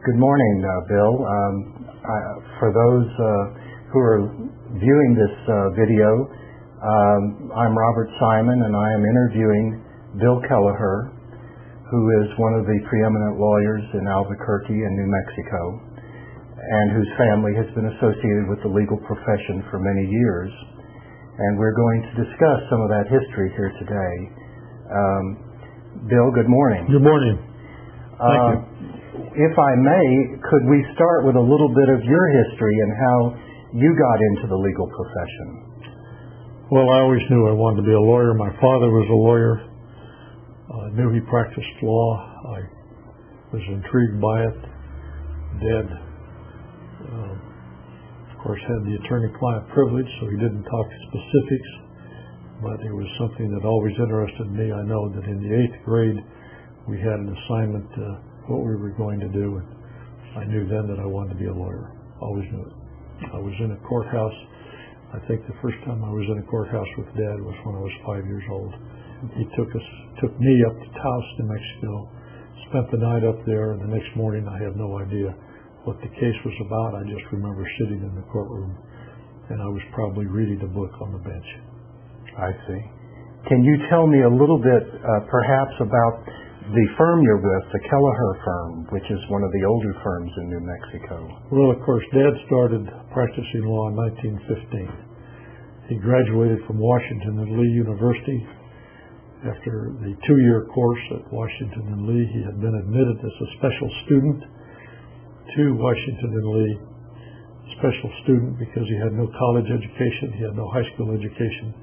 Good morning, Bill. For those who are viewing this video, I'm Robert Simon, and I am interviewing Bill Keleher, who is one of the preeminent lawyers in Albuquerque and New Mexico, and whose family has been associated with the legal profession for many years. And we're going to discuss some of that history here today. Bill, good morning. Good morning. Thank you. If I may, could we start with a little bit of your history and how you got into the legal profession? Well, I always knew I wanted to be a lawyer. My father was a lawyer. I knew he practiced law. I was intrigued by it. Dad, of course, had the attorney-client privilege, so he didn't talk specifics, but it was something that always interested me. I know that in the 8th grade, we had an assignment, what we were going to do, and I knew then that I wanted to be a lawyer. Always knew it. I was in a courthouse. I think the first time I was in a courthouse with Dad was when I was 5 years old. He took me up to Taos, New Mexico, spent the night up there, and the next morning I had no idea what the case was about. I just remember sitting in the courtroom, and I was probably reading a book on the bench. I see. Can you tell me a little bit, perhaps, about the firm you're with, the Keleher firm, which is one of the older firms in New Mexico? Well, of course, Dad started practicing law in 1915. He graduated from Washington and Lee University. After the 2-year course at Washington and Lee, he had been admitted as a special student to Washington and Lee. Special student because he had no college education, he had no high school education.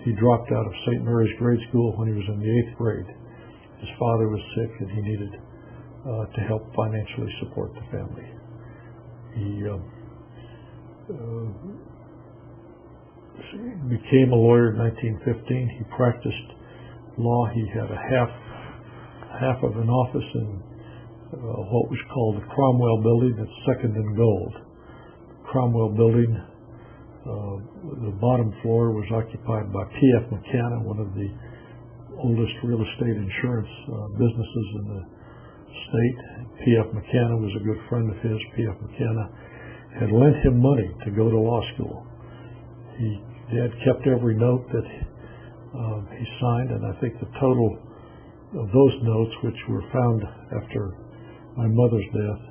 He dropped out of St. Mary's grade school when he was in the 8th grade. His father was sick, and he needed to help financially support the family. He became a lawyer in 1915. He practiced law. He had a half of an office in what was called the Cromwell Building. That's second in gold. Cromwell Building, the bottom floor was occupied by P.F. McKenna, one of the oldest real estate insurance businesses in the state. P.F. McKenna was a good friend of his. P.F. McKenna had lent him money to go to law school. Dad kept every note that he signed, and I think the total of those notes, which were found after my mother's death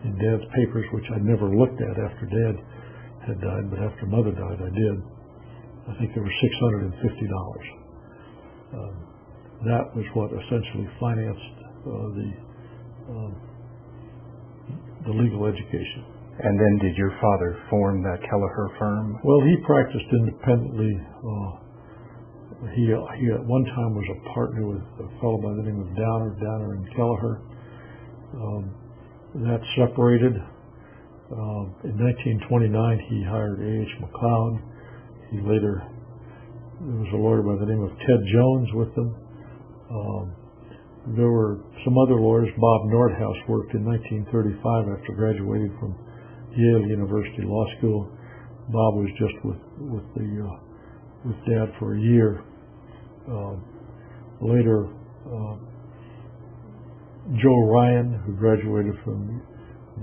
in Dad's papers, which I never looked at after Dad had died, but after Mother died I did. I think there were $650. That was what essentially financed the legal education. And then did your father form that Keleher firm? Well, he practiced independently. He at one time was a partner with a fellow by the name of Downer and Keleher. That separated. In 1929, he hired A.H. McLeod. There was a lawyer by the name of Ted Jones with them. There were some other lawyers. Bob Nordhaus worked in 1935 after graduating from Yale University Law School. Bob was just with Dad for a year. Later, Joe Ryan, who graduated from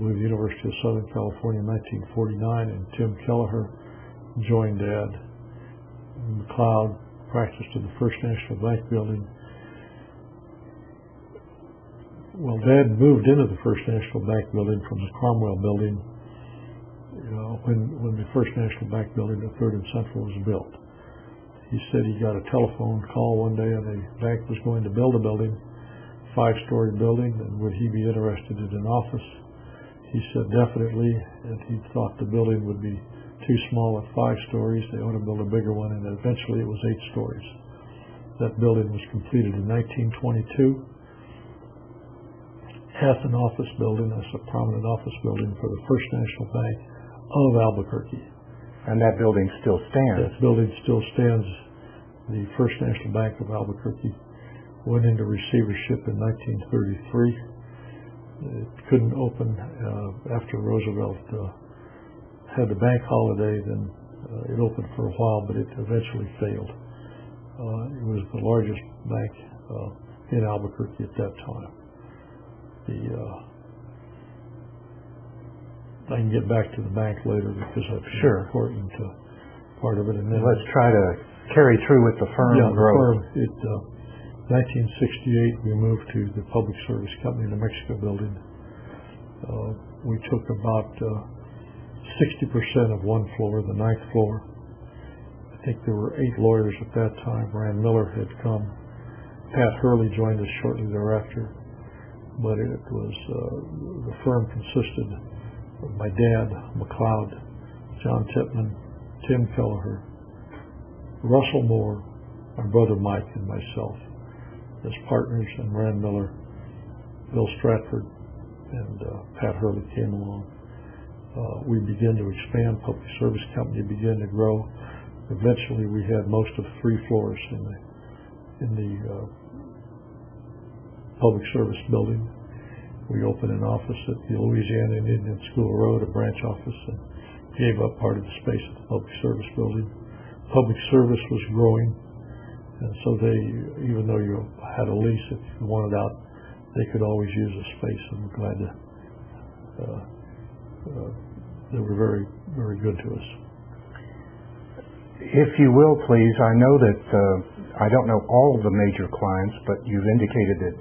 the University of Southern California in 1949, and Tim Keleher joined Dad. McLeod practiced in the First National Bank building. Well, Dad moved into the First National Bank building from the Cromwell building when the First National Bank building, the 3rd and Central, was built. He said he got a telephone call one day, and the bank was going to build a building, 5-story building, and would he be interested in an office? He said definitely, and he thought the building would be too small at 5 stories. They ought to build a bigger one, and eventually it was 8 stories. That building was completed in 1922. As an office building, as a prominent office building for the First National Bank of Albuquerque. And that building still stands? That building still stands. The First National Bank of Albuquerque went into receivership in 1933. It couldn't open after Roosevelt had the bank holiday. Then it opened for a while, but it eventually failed. It was the largest bank in Albuquerque at that time. I can get back to the bank later because that's Sure. an important part of it. And then Let's try to carry through with the firm growth. The firm. 1968, we moved to the Public Service Company in the Mexico building. We took about 60% of one floor, the 9th floor. I think there were 8 lawyers at that time. Rand Miller had come. Pat Hurley joined us shortly thereafter. But it was, the firm consisted of my dad, McLeod, John Tippman, Tim Keleher, Russell Moore, my brother Mike, and myself as partners, and Rand Miller, Bill Stratford, and Pat Hurley came along. We began to expand. Public Service Company began to grow. Eventually, we had most of 3 floors in the Public Service building. We opened an office at the Louisiana Indian School Road, a branch office, and gave up part of the space at the Public Service building. Public Service was growing, and so they, even though you had a lease, if you wanted out, they could always use the space, and we're glad to. They were very, very good to us. If you will, please, I know that I don't know all of the major clients, but you've indicated that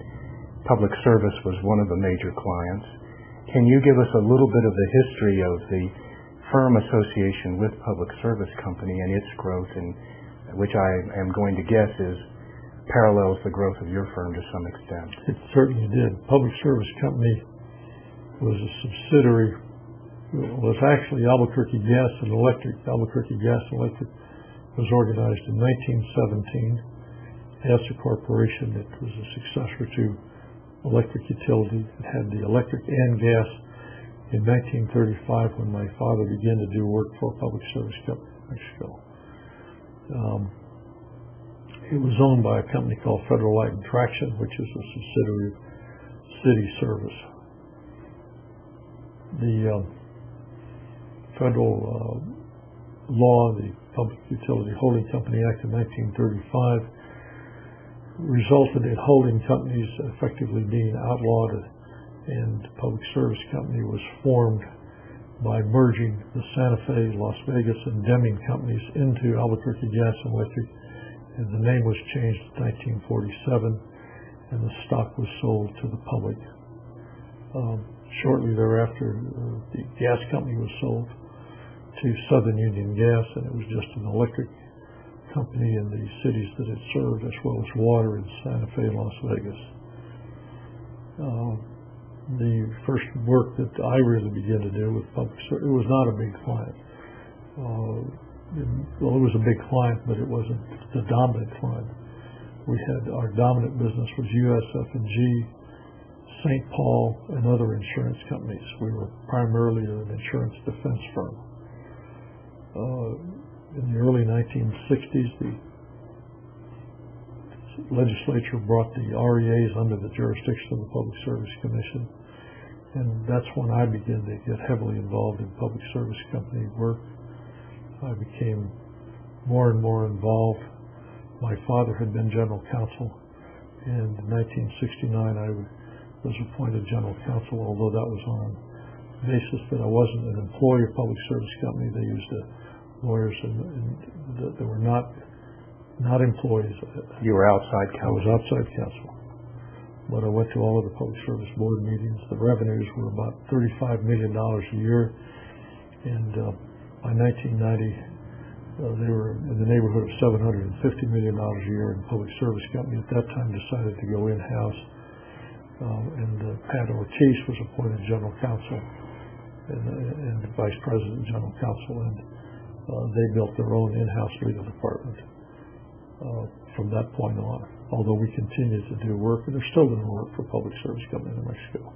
Public Service was one of the major clients. Can you give us a little bit of the history of the firm association with Public Service Company and its growth, and which I am going to guess parallels the growth of your firm to some extent? It certainly did. Public Service Company was a subsidiary. Was actually Albuquerque Gas and Electric. Albuquerque Gas and Electric was organized in 1917 as a corporation. It was a successor to Electric Utility. It had the electric and gas. In 1935, when my father began to do work for Public Service Company in Mexico, it was owned by a company called Federal Light and Traction, which is a subsidiary of City Service. The federal law, the Public Utility Holding Company Act of 1935, resulted in holding companies effectively being outlawed, and Public Service Company was formed by merging the Santa Fe, Las Vegas, and Deming companies into Albuquerque Gas and Electric, and the name was changed in 1947, and the stock was sold to the public. Shortly thereafter, the gas company was sold to Southern Union Gas, and it was just an electric company in the cities that it served, as well as water in Santa Fe and Las Vegas. The first work that I really began to do with Public Service, it was not a big client. Well, it was a big client, but it wasn't the dominant client. We had, our dominant business was USF&G, St. Paul, and other insurance companies. We were primarily an insurance defense firm. In the early 1960s, the legislature brought the REAs under the jurisdiction of the Public Service Commission, and that's when I began to get heavily involved in Public Service Company work. I became more and more involved. My father had been general counsel, and in 1969 I was appointed general counsel, although that was on the basis that I wasn't an employee of Public Service Company. They used lawyers that were not employees. You were outside counsel? I was outside counsel. But I went to all of the Public Service Board meetings. The revenues were about $35 million a year, and by 1990 they were in the neighborhood of $750 million a year, and Public Service Company at that time decided to go in-house. And Pat Ortiz was appointed general counsel and vice president general counsel, and they built their own in-house legal department from that point on. Although we continued to do work, and they're still doing work for Public Service Company in Mexico.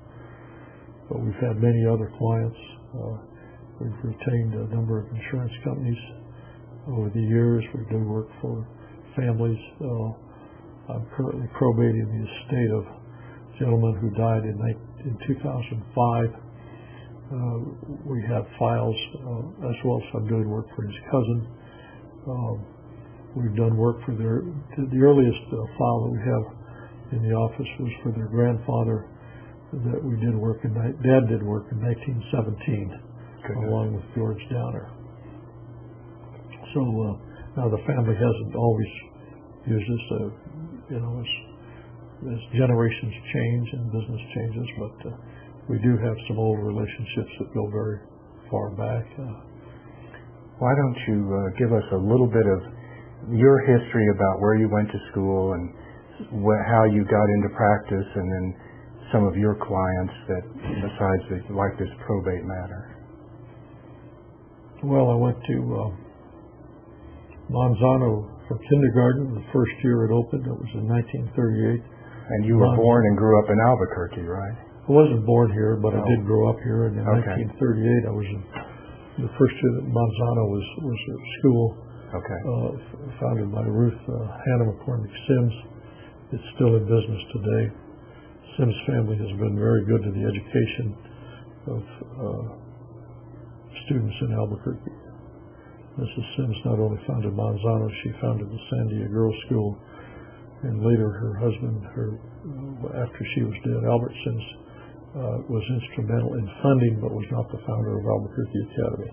But we've had many other clients. We've retained a number of insurance companies over the years. We do work for families. I'm currently probating the estate of gentleman who died in 2005. We have files as well, so I'm doing work for his cousin. We've done work for the earliest file that we have in the office was for their grandfather that we did work in, Dad did work in 1917. along with George Downer. So now the family hasn't always used this, as generations change and business changes, but we do have some old relationships that go very far back. Why don't you give us a little bit of your history about where you went to school and how you got into practice, and then some of your clients that, besides like this probate matter. Well, I went to Monsanto for kindergarten. The first year it opened, it was in 1938. And you were born and grew up in Albuquerque, right? I wasn't born here, but I did grow up here. And in 1938, I was in the first year that Monsanto was a school, founded by Ruth Hannah McCormick Sims. It's still in business today. Sims family has been very good to the education of students in Albuquerque. Mrs. Sims not only founded Monsanto, she founded the Sandia Girls School, and later her husband, after she was dead, Albert Sims, was instrumental in funding, but was not the founder of Albuquerque Academy.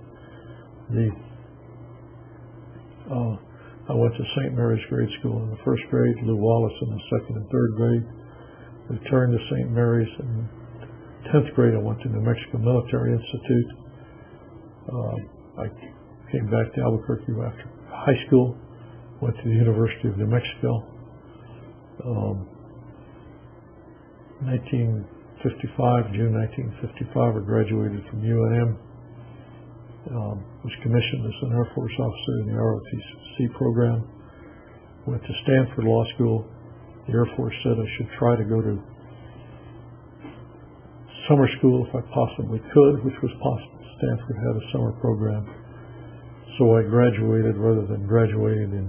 I went to St. Mary's Grade School in the first grade, Lou Wallace in the second and third grade. Returned to St. Mary's in 10th grade. I went to New Mexico Military Institute. I came back to Albuquerque after high school, went to the University of New Mexico. 1955, June 1955, I graduated from UNM. Was commissioned as an Air Force officer in the ROTC program. Went to Stanford Law School. The Air Force said I should try to go to summer school if I possibly could, which was possible. Stanford had a summer program. So I graduated, rather than graduating in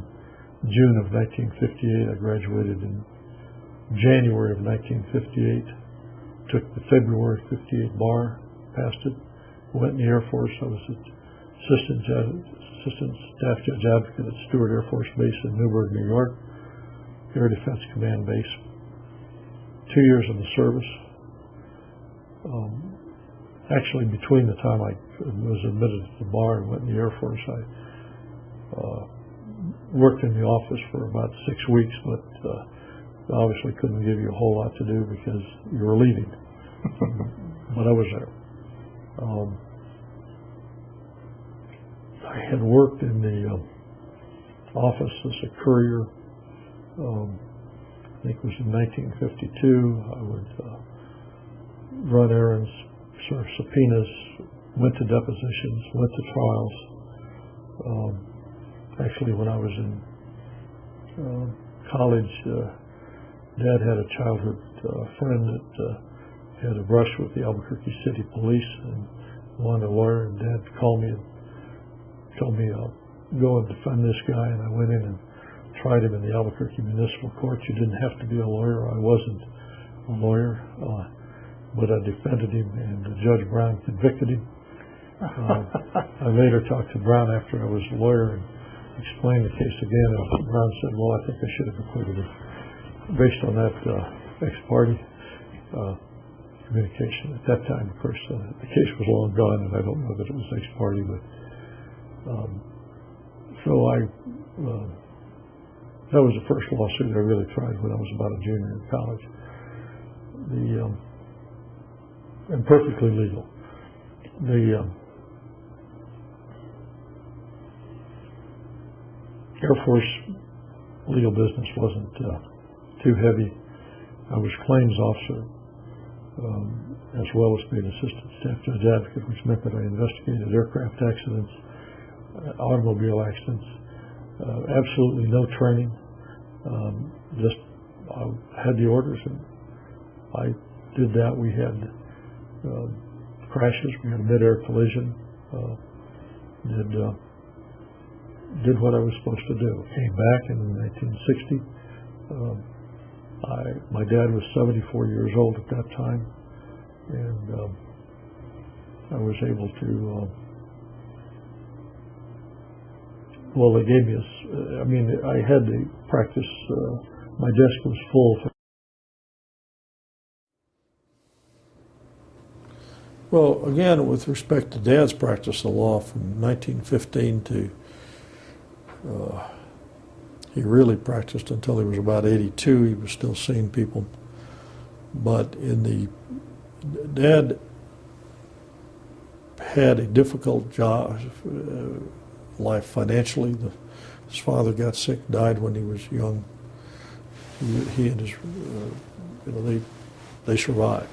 June of 1958, I graduated in January of 1958. Took the February 58 bar, passed it, went in the Air Force. I was assistant staff judge advocate at Stewart Air Force Base in Newburgh, New York, Air Defense Command Base. 2 years in the service. Actually, between the time I was admitted to the bar and went in the Air Force, I worked in the office for about 6 weeks, but obviously couldn't give you a whole lot to do because you were leaving. But I was there. I had worked in the office as a courier. I think it was in 1952. I would run errands, serve subpoenas, went to depositions, went to trials. Actually, when I was in college, Dad had a childhood friend that had a brush with the Albuquerque City Police and wanted a lawyer, and Dad called me and told me I'll go and defend this guy, and I went in and tried him in the Albuquerque Municipal Court. You didn't have to be a lawyer. I wasn't a lawyer, but I defended him, and Judge Brown convicted him. I later talked to Brown after I was a lawyer and explained the case again, and Brown said, well, I think I should have acquitted him. Based on that ex parte communication. At that time, of course, the case was long gone, and I don't know that it was ex parte, but that was the first lawsuit I really tried when I was about a junior in college. And perfectly legal. The Air Force legal business wasn't too heavy. I was claims officer, as well as being assistant staff judge advocate, which meant that I investigated aircraft accidents, automobile accidents. Absolutely no training. Just I had the orders, and I did that. We had crashes. We had a mid-air collision. Did what I was supposed to do. Came back in 1960. My dad was 74 years old at that time, and I was able to. They gave me I had to practice. My desk was full. Well, again, with respect to Dad's practice of law from 1915 to, he really practiced until he was about 82. He was still seeing people. But Dad had a difficult job, life financially. His father got sick, died when he was young. He and his, they survived.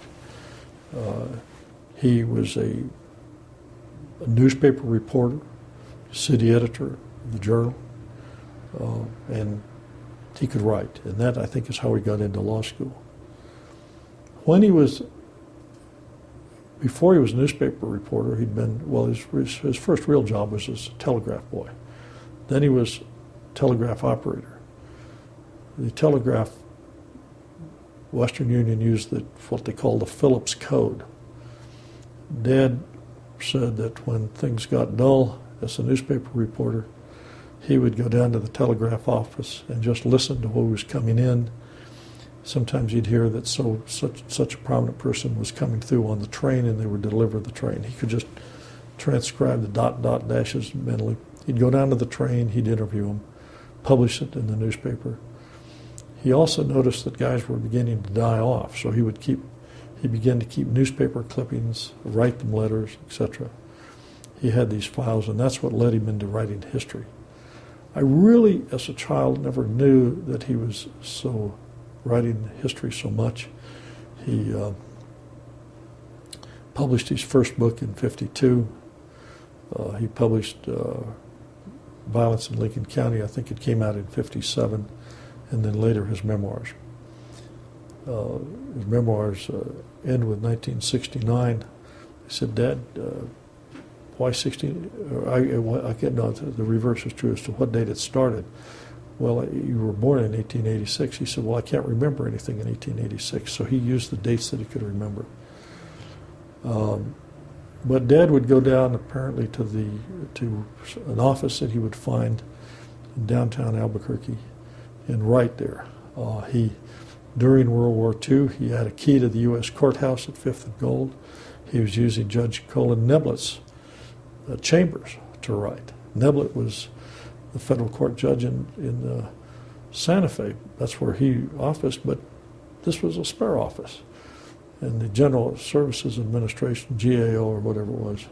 He was a newspaper reporter, city editor of the Journal, and he could write. And that, I think, is how he got into law school. Before he was a newspaper reporter, he'd been, his first real job was as a telegraph boy. Then he was telegraph operator. The telegraph, Western Union used what they call the Phillips Code. Dad said that when things got dull as a newspaper reporter, he would go down to the telegraph office and just listen to what was coming in. Sometimes you'd hear that such a prominent person was coming through on the train, and they would deliver the train. He could just transcribe the dot dashes mentally. He'd go down to the train, he'd interview them, publish it in the newspaper. He also noticed that guys were beginning to die off, so he began to keep newspaper clippings, write them letters, etc. He had these files, and that's what led him into writing history. I really, as a child, never knew that he was writing history so much. He published his first book in 1952. He published Violence in Lincoln County. I think it came out in 1957, and then later his memoirs. His memoirs end with 1969. I said, Dad, why 60? I get no, the reverse is true as to what date it started. Well, you were born in 1886. He said, well, I can't remember anything in 1886. So he used the dates that he could remember. But Dad would go down apparently to an office that he would find in downtown Albuquerque and write there. During World War II, he had a key to the U.S. courthouse at 5th and Gold. He was using Judge Colin Neblet's chambers to write. Neblet was the federal court judge in Santa Fe. That's where he officed, but this was a spare office. And the General Services Administration, GAO or whatever it was,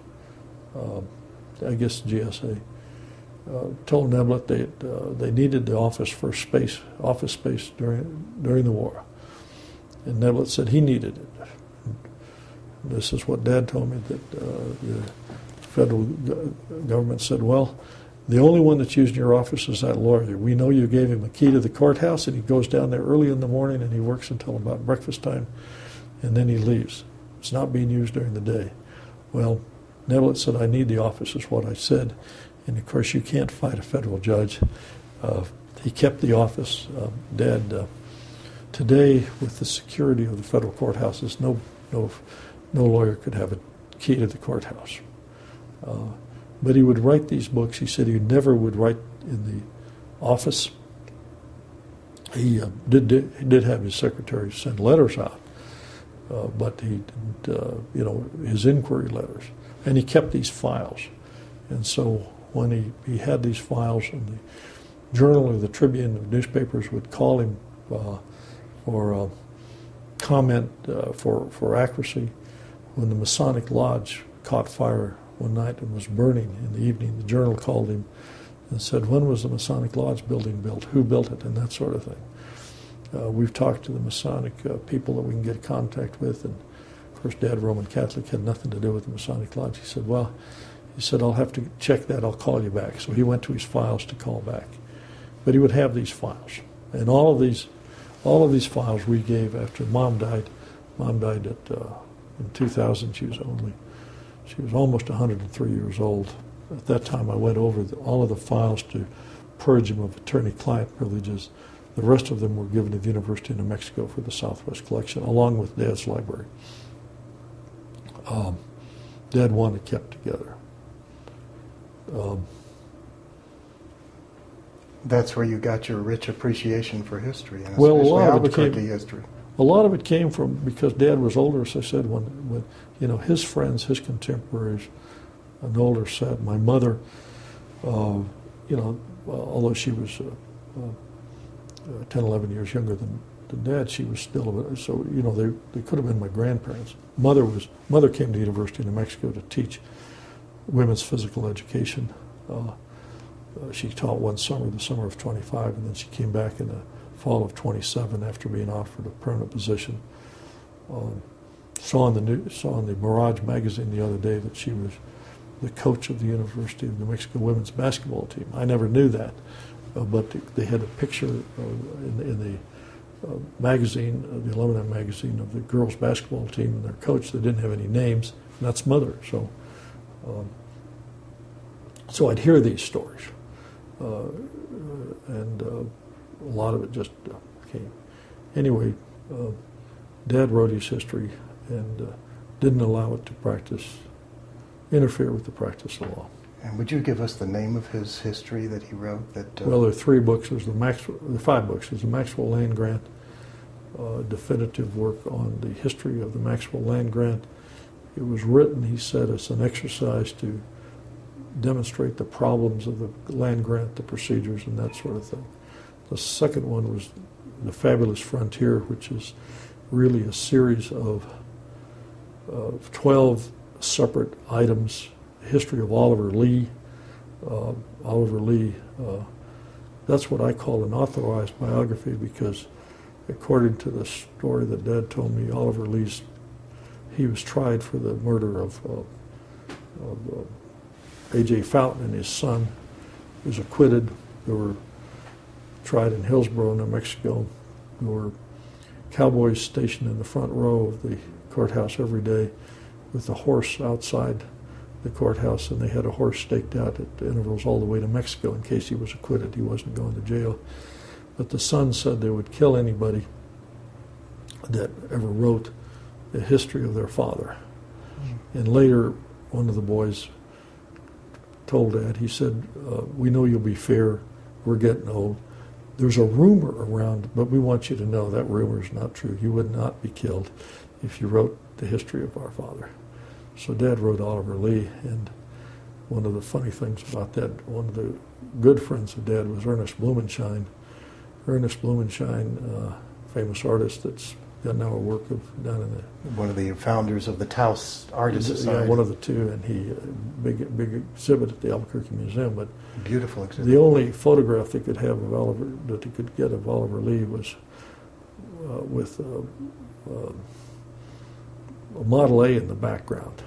I guess GSA, told Neblet they needed the office space during the war. And Neblet said he needed it. This is what Dad told me, that the federal government said, well, the only one that's using your office is that lawyer. We know you gave him a key to the courthouse, and he goes down there early in the morning and he works until about breakfast time, and then he leaves. It's not being used during the day. Well, Neblet said, I need the office, is what I said. And of course, you can't fight a federal judge. He kept the office. Dad, today, with the security of the federal courthouses, no lawyer could have a key to the courthouse. But he would write these books. He said he never would write in the office. He did have his secretary send letters out, but he didn't, his inquiry letters. And he kept these files. And so when he had these files, and the Journal or the Tribune of newspapers would call him for comment for accuracy. When the Masonic Lodge caught fire one night and was burning in the evening, the Journal called him and said, when was the Masonic Lodge building built? Who built it? And that sort of thing. We've talked to the Masonic people that we can get contact with, and of course Dad, Roman Catholic, had nothing to do with the Masonic Lodge. He said, I'll have to check that, I'll call you back. So he went to his files to call back. But he would have these files. And all of these files we gave after Mom died. Mom died in 2000. She was almost 103 years old. At that time, I went over all of the files to purge them of attorney-client privileges. The rest of them were given to the University of New Mexico for the Southwest Collection, along with Dad's library. Dad wanted kept together. That's where you got your rich appreciation for history, and Well, especially a lot of it Albuquerque history. A lot of it came from because Dad was older, as I said, when his friends, his contemporaries, an older set. My mother, although she was 10, 11 years younger than Dad, she was still, so they could have been my grandparents. Mother came to the University of New Mexico to teach women's physical education. She taught one summer, the summer of 25, and then she came back in the fall of 27 after being offered a permanent position. Saw in the Mirage magazine the other day that she was the coach of the University of New Mexico women's basketball team. I never knew that, but they had a picture in the magazine, the alumni magazine, of the girls basketball team and their coach. They didn't have any names, and that's Mother. So I'd hear these stories, and a lot of it just came. Anyway, Dad wrote his history and didn't allow it to interfere with the practice of law. And would you give us the name of his history that he wrote? Well, there are 3 books. There's the 5 books. There's the Maxwell Land Grant, definitive work on the history of the Maxwell Land Grant. It was written, he said, as an exercise to demonstrate the problems of the land grant, the procedures, and that sort of thing. The second one was The Fabulous Frontier, which is really a series of 12 separate items. History of Oliver Lee. That's what I call an authorized biography, because according to the story that Dad told me, Oliver Lee's, he was tried for the murder of A.J. Fountain and his son. He was acquitted. They were tried in Hillsborough, New Mexico. There were cowboys stationed in the front row of the courthouse every day with a horse outside the courthouse, and they had a horse staked out at intervals all the way to Mexico in case he was acquitted. He wasn't going to jail. But the son said they would kill anybody that ever wrote the history of their father. And later, one of the boys told Dad, he said, we know you'll be fair. We're getting old. There's a rumor around, but we want you to know that rumor is not true. You would not be killed if you wrote the history of our father. So Dad wrote Oliver Lee, and one of the funny things about that, one of the good friends of Dad was Ernest Blumenschein. Ernest Blumenschein, famous artist that's got now a work of down in the... One of the founders of the Taos Artist Society. Yeah, one of the two, and he, big exhibit at the Albuquerque Museum, but... Beautiful exhibit. The only photograph they could have of Oliver, that they could get of Oliver Lee was with a Model A in the background.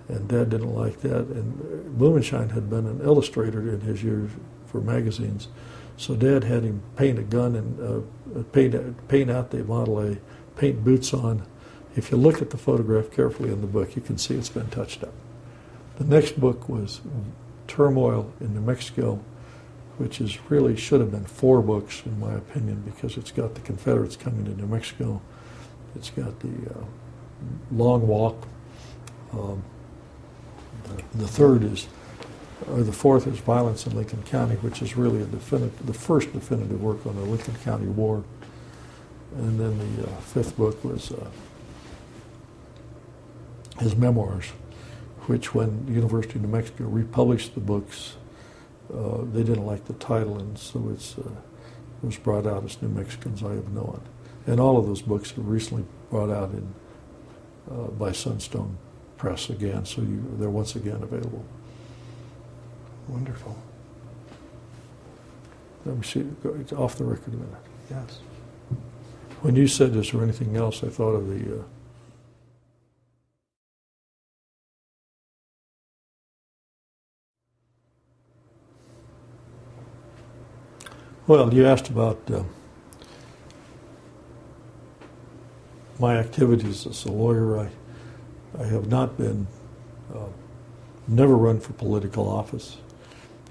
And Dad didn't like that. And Blumenschein had been an illustrator in his years for magazines. So Dad had him paint a gun and paint out the Model A, paint boots on. If you look at the photograph carefully in the book, you can see it's been touched up. The next book was Turmoil in New Mexico, which is really should have been 4 books in my opinion, because it's got the Confederates coming to New Mexico. It's got the Long Walk. The fourth is Violence in Lincoln County, which is really the first definitive work on the Lincoln County War. And then the 5th book was his memoirs, which when the University of New Mexico republished the books, they didn't like the title, and so it was brought out as New Mexicans I Have Known. And all of those books were recently brought out by Sunstone Press again, so they're once again available. Wonderful. Let me see, it's off the record a minute. Yes. When you said, is there anything else, I thought of the... Well, you asked about my activities as a lawyer. I have not been, never run for political office,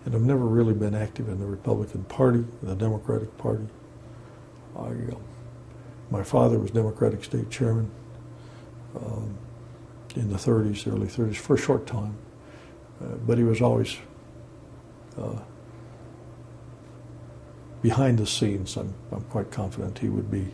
and I've never really been active in the Republican Party, the Democratic Party. My father was Democratic State Chairman in the 30s, early 30s, for a short time, but he was always behind the scenes. I'm quite confident he would be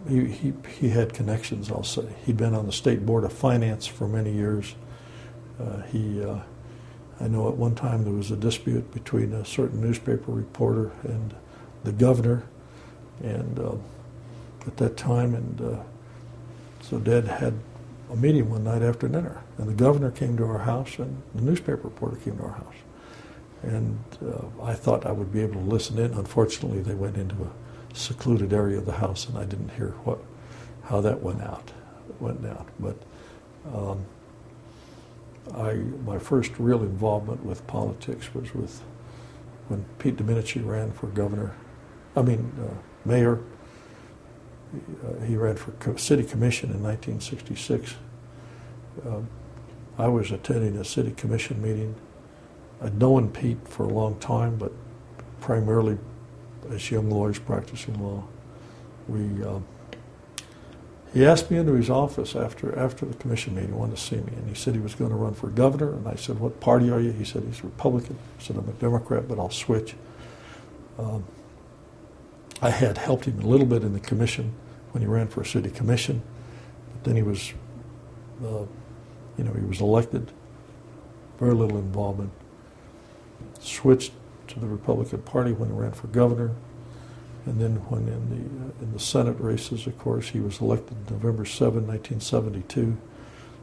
he had connections, I'll say. He'd been on the State Board of Finance for many years. I know at one time there was a dispute between a certain newspaper reporter and the governor, and at that time, and so Dad had a meeting one night after dinner, and the governor came to our house, and the newspaper reporter came to our house, and I thought I would be able to listen in. Unfortunately, they went into a secluded area of the house, and I didn't hear how that went down. But my first real involvement with politics was when Pete Domenici ran for mayor. He ran for city commission in 1966. I was attending a city commission meeting. I'd known Pete for a long time, but primarily as young lawyers practicing law. He asked me into his office after the commission meeting, wanted to see me, and he said he was going to run for governor, and I said, "What party are you?" He said, "He's a Republican." I said, "I'm a Democrat, but I'll switch." I had helped him a little bit in the commission when he ran for a city commission, but then he was elected, very little involvement. Switched to the Republican Party when he ran for governor, and then when in the Senate races, of course, he was elected November 7, 1972,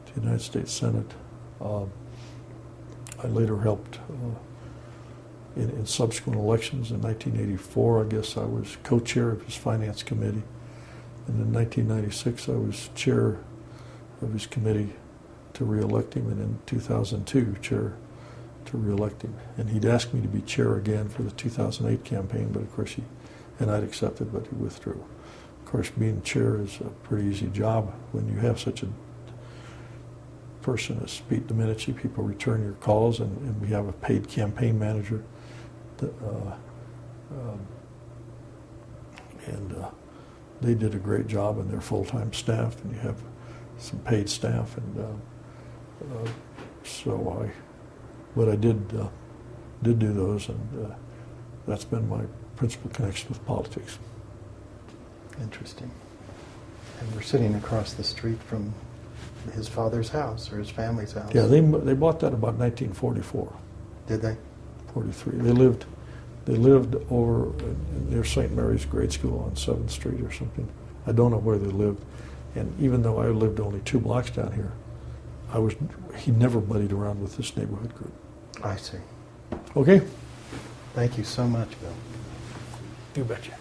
to the United States Senate. I later helped in subsequent elections. In 1984, I guess I was co-chair of his finance committee, and in 1996, I was chair of his committee to re-elect him, and in 2002, chair to re-elect him. And he'd asked me to be chair again for the 2008 campaign, but of course I'd accepted, but he withdrew. Of course, being chair is a pretty easy job when you have such a person as Pete Domenici. People return your calls, and we have a paid campaign manager. They did a great job, and they're full-time staff, and you have some paid staff, and but I did do those, and that's been my principal connection with politics. Interesting. And we're sitting across the street from his father's house, or his family's house. Yeah, they bought that about 1944. Did they? 43. They lived over near St. Mary's Grade School on 7th Street or something. I don't know where they lived. And even though I lived only 2 blocks down here, he never buddied around with this neighborhood group. I see. Okay? Thank you so much, Bill. You betcha.